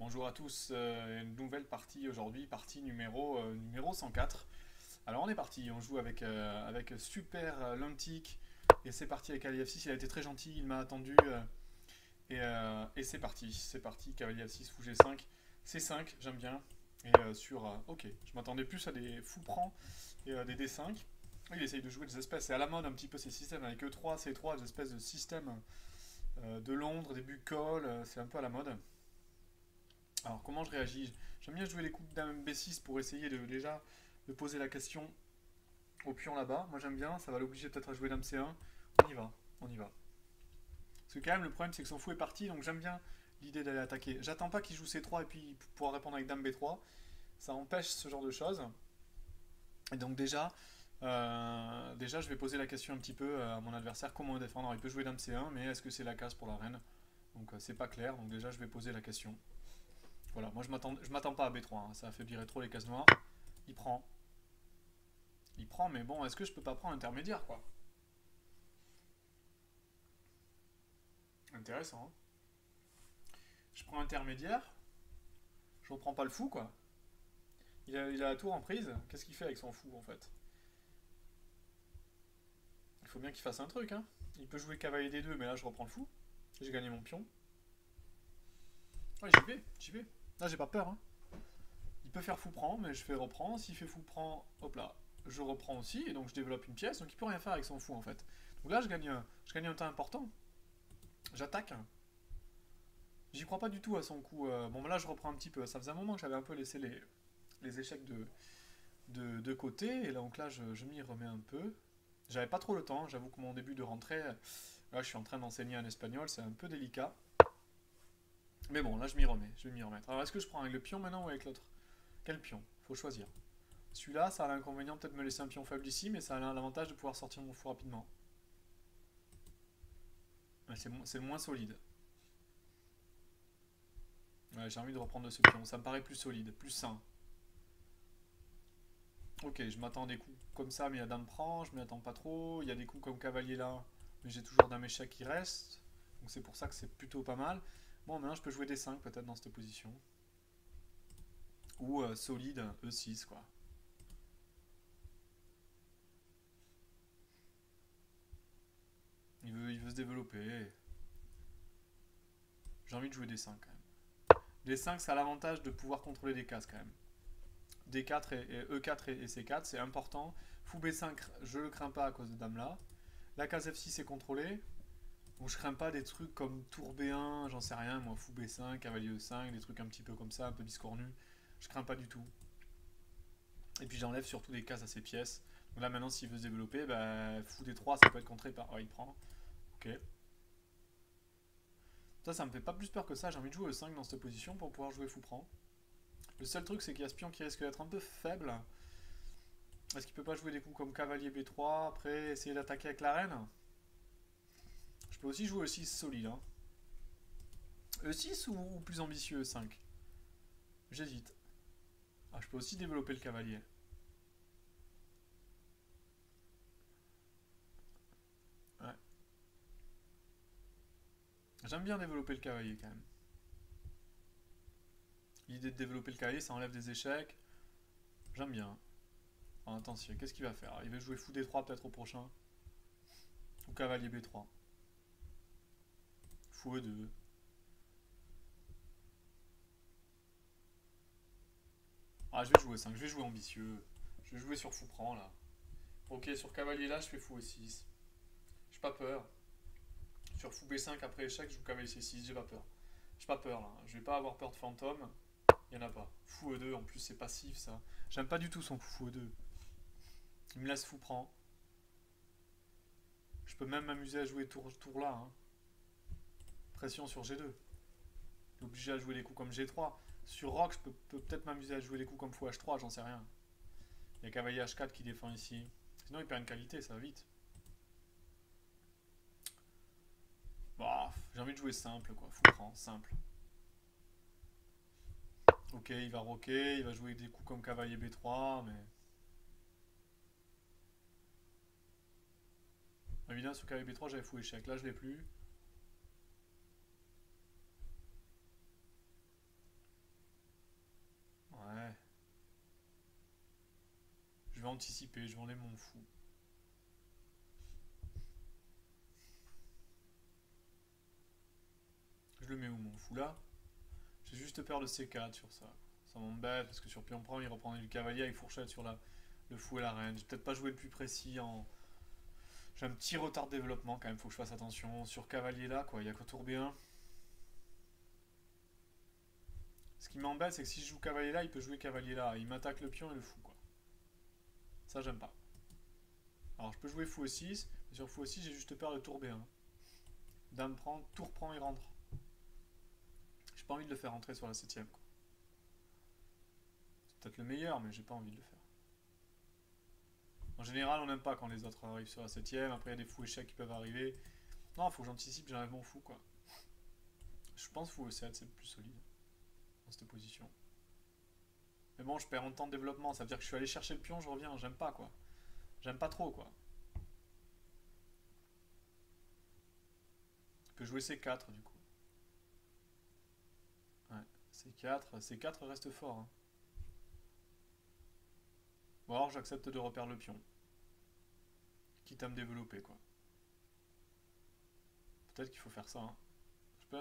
Bonjour à tous, une nouvelle partie aujourd'hui, partie numéro 104. Alors on est parti, on joue avec Super Lantic et c'est parti avec Cavalier F6, il a été très gentil, il m'a attendu et c'est parti, Cavalier F6, fou G5, C5, j'aime bien. Et ok, je m'attendais plus à des fous prends et des D5. Il essaye de jouer des espèces, c'est à la mode un petit peu ces systèmes avec E3, C3, des espèces de systèmes de Londres, des bucoles, c'est un peu à la mode. Alors comment je réagis? J'aime bien jouer les coups dame B6 pour essayer de poser la question au pion là-bas. Moi j'aime bien, ça va l'obliger peut-être à jouer dame C1. On y va, on y va. Parce que quand même le problème c'est que son fou est parti, donc j'aime bien l'idée d'aller attaquer. J'attends pas qu'il joue C3 et puis pouvoir répondre avec dame B3. Ça empêche ce genre de choses. Et donc déjà je vais poser la question un petit peu à mon adversaire, comment le défendre. Alors, il peut jouer dame C1, mais est-ce que c'est la case pour la reine? Donc c'est pas clair, donc déjà je vais poser la question. Voilà, moi je m'attends pas à B3, hein, ça affaiblirait trop les cases noires. Il prend. Il prend, mais bon, est-ce que je peux pas prendre intermédiaire, quoi? Intéressant, hein. Je prends intermédiaire, je reprends pas le fou, quoi. Il a la tour en prise, qu'est-ce qu'il fait avec son fou, en fait? Il faut bien qu'il fasse un truc, hein. Il peut jouer cavalier D2, mais là je reprends le fou. J'ai gagné mon pion. Ouais, j'y vais, j'y vais. Là j'ai pas peur, hein. Il peut faire fou prend, mais je fais reprend. S'il fait fou prend, hop là, je reprends aussi, et donc je développe une pièce, donc il peut rien faire avec son fou, en fait. Donc là je gagne un temps important. J'attaque. J'y crois pas du tout à son coup. Bon, là, je reprends un petit peu. Ça faisait un moment que j'avais un peu laissé les échecs de côté. Et donc là, je m'y remets un peu. J'avais pas trop le temps. J'avoue que mon début de rentrée, là, je suis en train d'enseigner en espagnol. C'est un peu délicat. Mais bon, là, je m'y remets. Je vais m'y remettre. Alors, est-ce que je prends avec le pion maintenant ou avec l'autre? Quel pion? Faut choisir. Celui-là, ça a l'inconvénient peut-être de me laisser un pion faible ici, mais ça a l'avantage de pouvoir sortir mon fou rapidement. Ouais, c'est le moins solide. Ouais, j'ai envie de reprendre ce pion. Ça me paraît plus solide, plus sain. Ok, je m'attends à des coups comme ça, mais il y a dame prend, je m'y attends pas trop. Il y a des coups comme cavalier là, mais j'ai toujours dame échec qui reste. Donc c'est pour ça que c'est plutôt pas mal. Bon, maintenant je peux jouer D5 peut-être dans cette position. Ou solide, E6 quoi. Il veut se développer. J'ai envie de jouer D5 quand même. D5 ça a l'avantage de pouvoir contrôler des cases quand même. D4 et E4 et C4 c'est important. Fou B5 je le crains pas à cause de dame là. La case F6 est contrôlée. Donc je crains pas des trucs comme tour B1, j'en sais rien, moi, fou B5, cavalier E5, des trucs un petit peu comme ça, un peu biscornus. Je crains pas du tout. Et puis j'enlève surtout des cases à ses pièces. Donc là maintenant s'il veut se développer, bah, fou D3 ça peut être contré par... Oh il prend. Ok. Ça me fait pas plus peur que ça, j'ai envie de jouer E5 dans cette position pour pouvoir jouer fou prend. Le seul truc c'est qu'il y a ce pion qui risque d'être un peu faible. Est-ce qu'il peut pas jouer des coups comme cavalier B3, après essayer d'attaquer avec la reine? Je peux aussi jouer E6 solide. Hein. E6 ou plus ambitieux E5? J'hésite. Ah, je peux aussi développer le cavalier. Ouais. J'aime bien développer le cavalier quand même. L'idée de développer le cavalier, ça enlève des échecs. J'aime bien. Oh, attention, qu'est-ce qu'il va faire? Il va jouer fou D3 peut-être au prochain. Ou cavalier B3. Fou E2. Ah, je vais jouer 5, je vais jouer ambitieux. Je vais jouer sur fou prend là. Ok, sur cavalier là, je fais fou E6. J'ai pas peur. Sur fou B5 après échec, je joue cavalier C6, j'ai pas peur. J'ai pas peur là. Je vais pas avoir peur de fantôme. Il y en a pas. Fou E2, en plus c'est passif ça. J'aime pas du tout son fou E2. Il me laisse fou prend. Je peux même m'amuser à jouer tour là. Hein. Pression sur G2. Obligé à jouer des coups comme G3. Sur Rock, je peux peut-être m'amuser à jouer des coups comme fou H3, j'en sais rien. Il y a cavalier H4 qui défend ici. Sinon il perd une qualité, ça va vite. Bah, j'ai envie de jouer simple quoi. Fou prend, simple. Ok, il va rocker, il va jouer des coups comme cavalier B3, mais... Évidemment, sur cavalier B3, j'avais fou échec. Là, je l'ai plus. anticiper, je vais enlever mon fou. Je le mets où mon fou là? J'ai juste peur de C4 sur ça. Ça m'embête parce que sur pion prend, il reprendrait du cavalier avec fourchette sur le fou et la reine. J'ai peut-être pas joué le plus précis en. J'ai un petit retard de développement quand même, faut que je fasse attention. Sur cavalier là, quoi, il y a que tour B1. Ce qui m'embête, c'est que si je joue cavalier là, il peut jouer cavalier là. Il m'attaque le pion et le fou, quoi. Ça, j'aime pas. Alors, je peux jouer fou E6, mais sur fou E6, j'ai juste peur de tour B1. Dame prend, tour prend, il rentre. J'ai pas envie de le faire rentrer sur la 7ème, quoi. C'est peut-être le meilleur, mais j'ai pas envie de le faire. En général, on n'aime pas quand les autres arrivent sur la 7ème. Après, il y a des fous échecs qui peuvent arriver. Non, faut que j'anticipe, j'enlève mon fou, quoi. Je pense fou E7, c'est le plus solide dans cette position. Mais bon, je perds en temps de développement. Ça veut dire que je suis allé chercher le pion, je reviens. J'aime pas, quoi. J'aime pas trop, quoi. Je peux jouer C4, du coup. Ouais, C4. C4 reste fort, hein. Ou alors, j'accepte de reperdre le pion. Quitte à me développer, quoi. Peut-être qu'il faut faire ça, hein.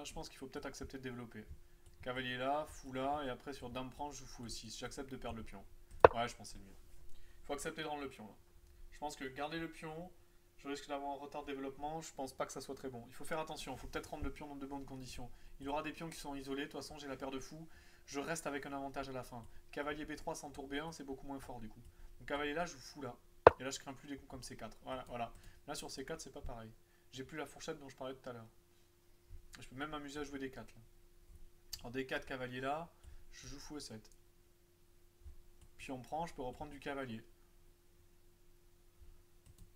Je pense qu'il faut peut-être accepter de développer. Cavalier là, fou là, et après sur dame prend, je joue fou aussi. J'accepte de perdre le pion. Ouais, je pense que c'est le mieux. Il faut accepter de rendre le pion là. Je pense que garder le pion, je risque d'avoir un retard de développement. Je pense pas que ça soit très bon. Il faut faire attention, il faut peut-être rendre le pion dans de bonnes conditions. Il aura des pions qui sont isolés. De toute façon, j'ai la paire de fous. Je reste avec un avantage à la fin. Cavalier B3 sans tour B1, c'est beaucoup moins fort du coup. Donc cavalier là, je joue fou là. Et là, je crains plus des coups comme C4. Voilà, voilà. Là, sur C4, c'est pas pareil. J'ai plus la fourchette dont je parlais tout à l'heure. Je peux même m'amuser à jouer D4 là. En D4, cavalier là, je joue fou E7. Puis on prend, je peux reprendre du cavalier.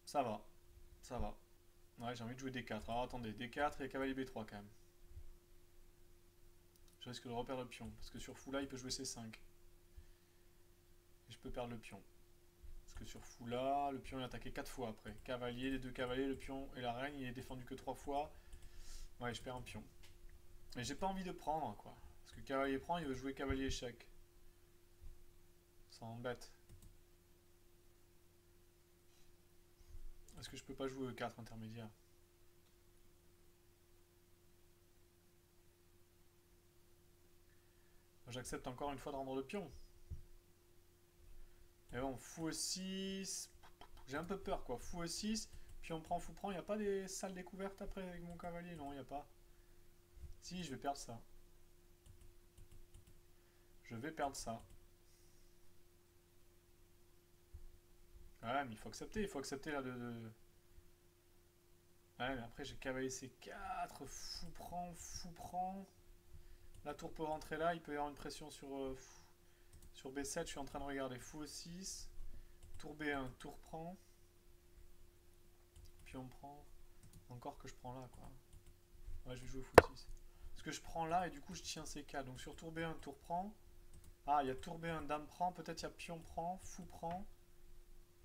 Ça va. Ça va. Ouais, j'ai envie de jouer D4. Alors attendez, D4 et cavalier B3 quand même. Je risque de reperdre le pion. Parce que sur fou là, il peut jouer C5. Et je peux perdre le pion. Parce que sur fou là, le pion est attaqué 4 fois après. Cavalier, les deux cavaliers, le pion et la reine, il est défendu que 3 fois. Ouais, je perds un pion. Mais j'ai pas envie de prendre, quoi. Parce que cavalier prend, il veut jouer cavalier échec. Ça embête. Est-ce que je peux pas jouer E4 intermédiaire? J'accepte encore une fois de rendre le pion. Et bon, fou E6. J'ai un peu peur, quoi. Fou E6, pion prend, fou prend. Il n'y a pas des salles découvertes après avec mon cavalier? Non, il n'y a pas. Si, je vais perdre ça. Je vais perdre ça. Ouais, mais il faut accepter là de... Ouais, mais après j'ai cavalier C4, fou prend, fou prend. La tour peut rentrer là, il peut y avoir une pression sur B7, je suis en train de regarder. Fou E6, tour B1, tour prend. Puis on prend. Encore que je prends là, quoi. Ouais, je vais jouer fou 6. Parce que je prends là et du coup je tiens C4. Donc sur tour B1, tour prend. Ah, il y a tour B1, dame prend. Peut-être il y a pion prend, fou prend.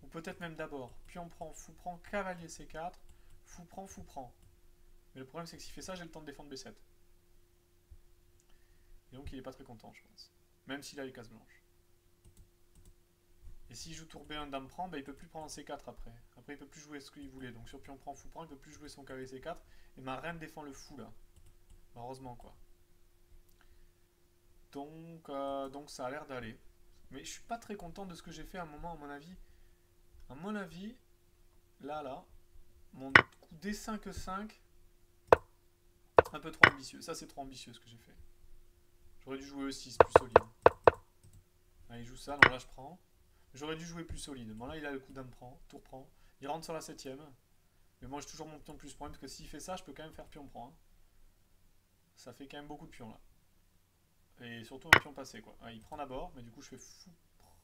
Ou peut-être même d'abord. Pion prend, fou prend, cavalier C4. Fou prend, fou prend. Mais le problème c'est que s'il fait ça, j'ai le temps de défendre B7. Et donc il est pas très content, je pense. Même s'il a les cases blanches. Et s'il joue tour B1, dame prend, bah, il peut plus prendre C4 après. Après il peut plus jouer ce qu'il voulait. Donc sur pion prend, fou prend, il peut plus jouer son cavalier C4. Et ma reine défend le fou là. Heureusement quoi. Donc ça a l'air d'aller. Mais je suis pas très content de ce que j'ai fait à un moment, à mon avis. À mon avis, là, mon coup D5-5, un peu trop ambitieux. Ça c'est trop ambitieux ce que j'ai fait. J'aurais dû jouer E6 plus solide. Là il joue ça, donc là je prends. J'aurais dû jouer plus solide. Bon là il a le coup dame prend, tour prend. Il rentre sur la 7ème. Mais moi j'ai toujours mon pion plus point, parce que s'il fait ça, je peux quand même faire pion prend. Hein. Ça fait quand même beaucoup de pions là. Et surtout un pion passé quoi. Ah, il prend d'abord, mais du coup je fais fou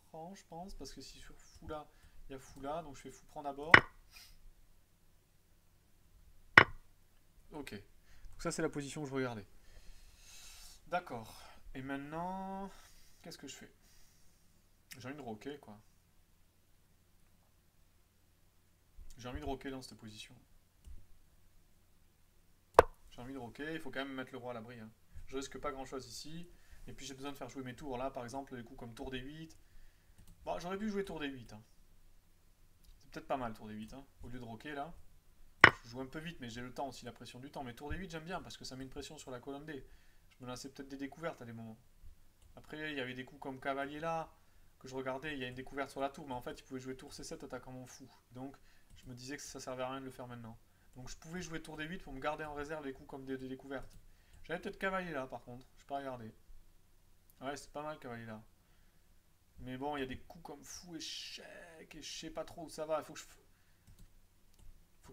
prend je pense, parce que si sur fou là, il y a fou là, donc je fais fou prend d'abord. Ok. Donc ça c'est la position que je regardais. D'accord. Et maintenant, qu'est-ce que je fais? J'ai envie de roquer quoi. J'ai envie de roquer dans cette position. J'ai envie de roquer, il faut quand même mettre le roi à l'abri. Hein. Je risque pas grand chose ici. Et puis j'ai besoin de faire jouer mes tours là, par exemple, des coups comme tour D8. Bon, j'aurais pu jouer tour D8. Hein. peut-être pas mal tour des 8, hein. Au lieu de roquer là. Je joue un peu vite, mais j'ai le temps aussi, la pression du temps. Mais tour des 8, j'aime bien parce que ça met une pression sur la colonne D. Je me lançais peut-être des découvertes à des moments. Après, il y avait des coups comme cavalier là, que je regardais, il y a une découverte sur la tour, mais en fait, il pouvait jouer tour C7 attaquant mon fou. Donc, je me disais que ça servait à rien de le faire maintenant. Donc, je pouvais jouer tour D8 pour me garder en réserve les coups comme des découvertes. J'avais peut-être cavalier là, par contre. Je peux pas regarder. Ouais, c'est pas mal cavalier là. Mais bon, il y a des coups comme fou échec, et je sais pas trop où ça va. Faut que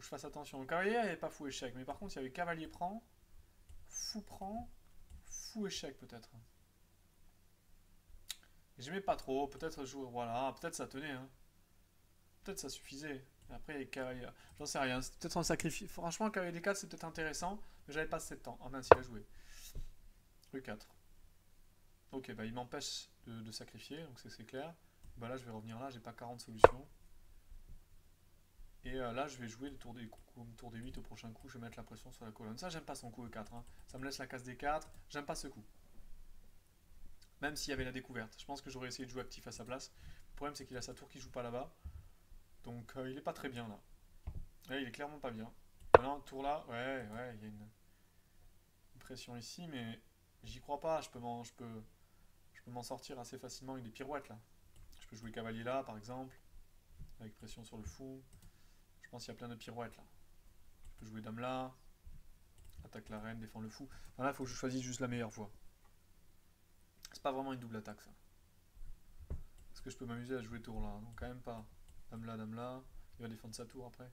je fasse attention. Le cavalier, il n'y avait pas fou échec, mais par contre, il y avait cavalier prend, fou échec peut-être. J'aimais pas trop, peut-être jouer, voilà, peut-être ça tenait, hein. Peut-être ça suffisait. Et après, les cavaliers, j'en sais rien, c'est peut-être un sacrifice. Franchement, cavalier D4, c'est peut-être intéressant, mais j'avais pas assez de temps. Oh mince, il a joué. E4. Ok, bah il m'empêche de sacrifier, donc c'est clair. Bah là, je vais revenir là, j'ai pas 40 solutions. Et là, je vais jouer le tour des coups, comme tour des 8 au prochain coup, je vais mettre la pression sur la colonne. Ça, j'aime pas son coup E4, hein. Ça me laisse la case D4, j'aime pas ce coup. Même s'il y avait la découverte. Je pense que j'aurais essayé de jouer actif à sa place. Le problème, c'est qu'il a sa tour qui joue pas là-bas. Donc, il est pas très bien là. Là, il est clairement pas bien. Maintenant, tour là, ouais, il y a une pression ici, mais j'y crois pas. Je peux m'en sortir assez facilement avec des pirouettes là. Je peux jouer cavalier là, par exemple, avec pression sur le fou. Je pense qu'il y a plein de pirouettes là. Je peux jouer dame là, attaque la reine, défend le fou. Enfin, là, il faut que je choisisse juste la meilleure voie. C'est pas vraiment une double attaque ça. Est-ce que je peux m'amuser à jouer tour là? Non, quand même pas. Dame là, dame là. Il va défendre sa tour après.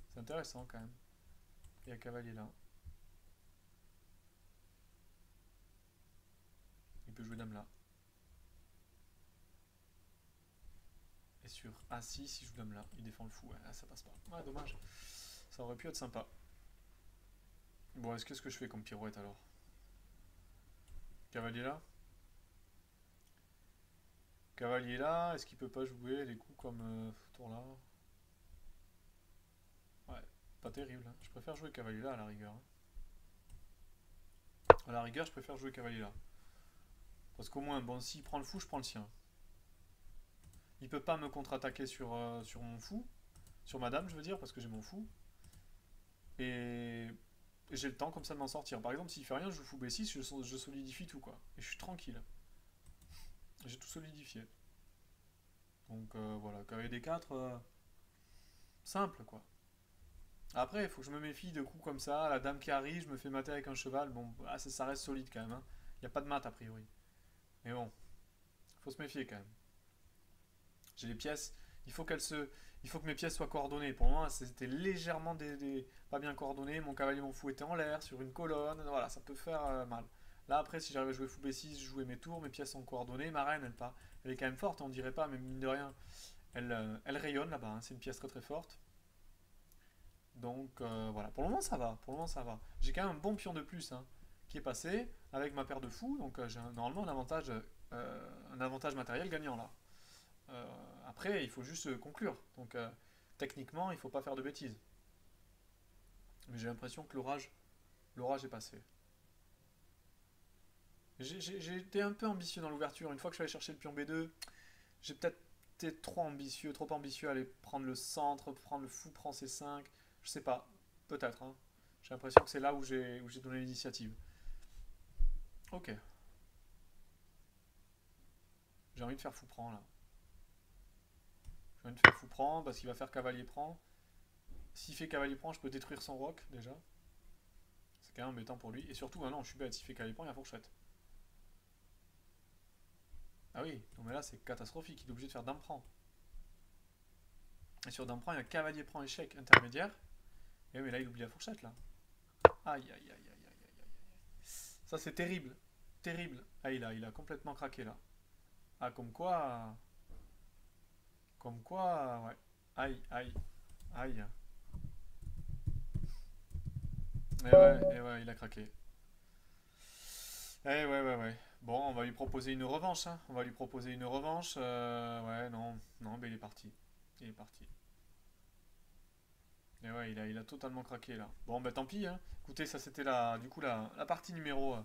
C'est intéressant quand même. Il y a cavalier là. Il peut jouer dame là. Et sur A6, il joue dame là. Il défend le fou. Ouais, là, ça passe pas. Ouais, dommage. Ça aurait pu être sympa. Bon, qu'est-ce que je fais comme pirouette alors? Cavalier là. Cavalier là. Est-ce qu'il peut pas jouer les coups comme tour là? Ouais, pas terrible, hein. Je préfère jouer cavalier là à la rigueur, hein. À la rigueur, je préfère jouer cavalier là. Parce qu'au moins, bon, s'il prend le fou, je prends le sien. Il peut pas me contre-attaquer sur mon fou. Sur ma dame, je veux dire, parce que j'ai mon fou. Et j'ai le temps comme ça de m'en sortir. Par exemple, s'il fait rien, je joue fou B6, je solidifie tout, quoi. Et je suis tranquille. J'ai tout solidifié. Donc voilà, cavalier D4, simple, quoi. Après, il faut que je me méfie de coups comme ça. La dame qui arrive, je me fais mater avec un cheval. Bon, ah, ça reste solide quand même, hein. Il n'y a pas de mat a priori. Mais bon, faut se méfier quand même. J'ai les pièces. Il faut il faut que mes pièces soient coordonnées. Pour moi, c'était légèrement pas bien coordonné. Mon cavalier, mon fou était en l'air, sur une colonne. Voilà, ça peut faire mal. Là, après, si j'arrive à jouer fou B6, je jouais mes tours, mes pièces sont coordonnées. Ma reine, elle est quand même forte, on dirait pas, mais mine de rien, elle rayonne là-bas, hein. C'est une pièce très très forte. Donc voilà, pour le moment ça va. Pour le moment ça va. J'ai quand même un bon pion de plus, hein, qui est passé avec ma paire de fous. Donc j'ai normalement un avantage matériel gagnant là. Après, il faut juste conclure. Donc, techniquement, il ne faut pas faire de bêtises. Mais j'ai l'impression que l'orage est passé. J'ai été un peu ambitieux dans l'ouverture. Une fois que je suis allé chercher le pion B2, j'ai peut-être été trop ambitieux à aller prendre le centre, prendre le fou, prendre C5. Je sais pas, peut-être, hein. J'ai l'impression que c'est là où j'ai donné l'initiative. Ok, j'ai envie de faire fou prend là. J'ai envie de faire fou prend parce qu'il va faire cavalier prend. S'il fait cavalier prend, je peux détruire son roc déjà. C'est quand même embêtant pour lui. Et surtout, maintenant, je suis bête. S'il fait cavalier prend, il y a fourchette. Ah oui, non mais là, c'est catastrophique. Il est obligé de faire dame prend. Et sur dame prend, il y a cavalier prend échec intermédiaire. Et oui, mais là, il oublie la fourchette, là. Aïe, aïe, aïe, aïe, aïe, aïe, aïe. Ça, c'est terrible. Terrible. Ah, il a complètement craqué, là. Ah, comme quoi... Comme quoi... Ouais. Aïe, aïe, aïe. Et ouais, il a craqué. Ouais. Bon, on va lui proposer une revanche, hein. On va lui proposer une revanche. Ouais, non, mais il est parti. Il est parti. Et ouais, il a totalement craqué là. Bon, bah tant pis, hein. Écoutez, ça c'était du coup la partie numéro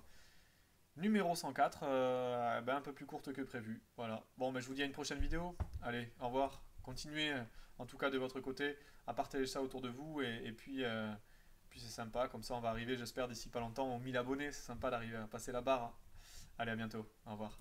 104. Bah, un peu plus courte que prévu. Voilà. Bon, bah je vous dis à une prochaine vidéo. Allez, au revoir. continuez en tout cas de votre côté à partager ça autour de vous puis c'est sympa, comme ça on va arriver j'espère d'ici pas longtemps aux 1000 abonnés, c'est sympa d'arriver à passer la barre. Allez à bientôt, au revoir.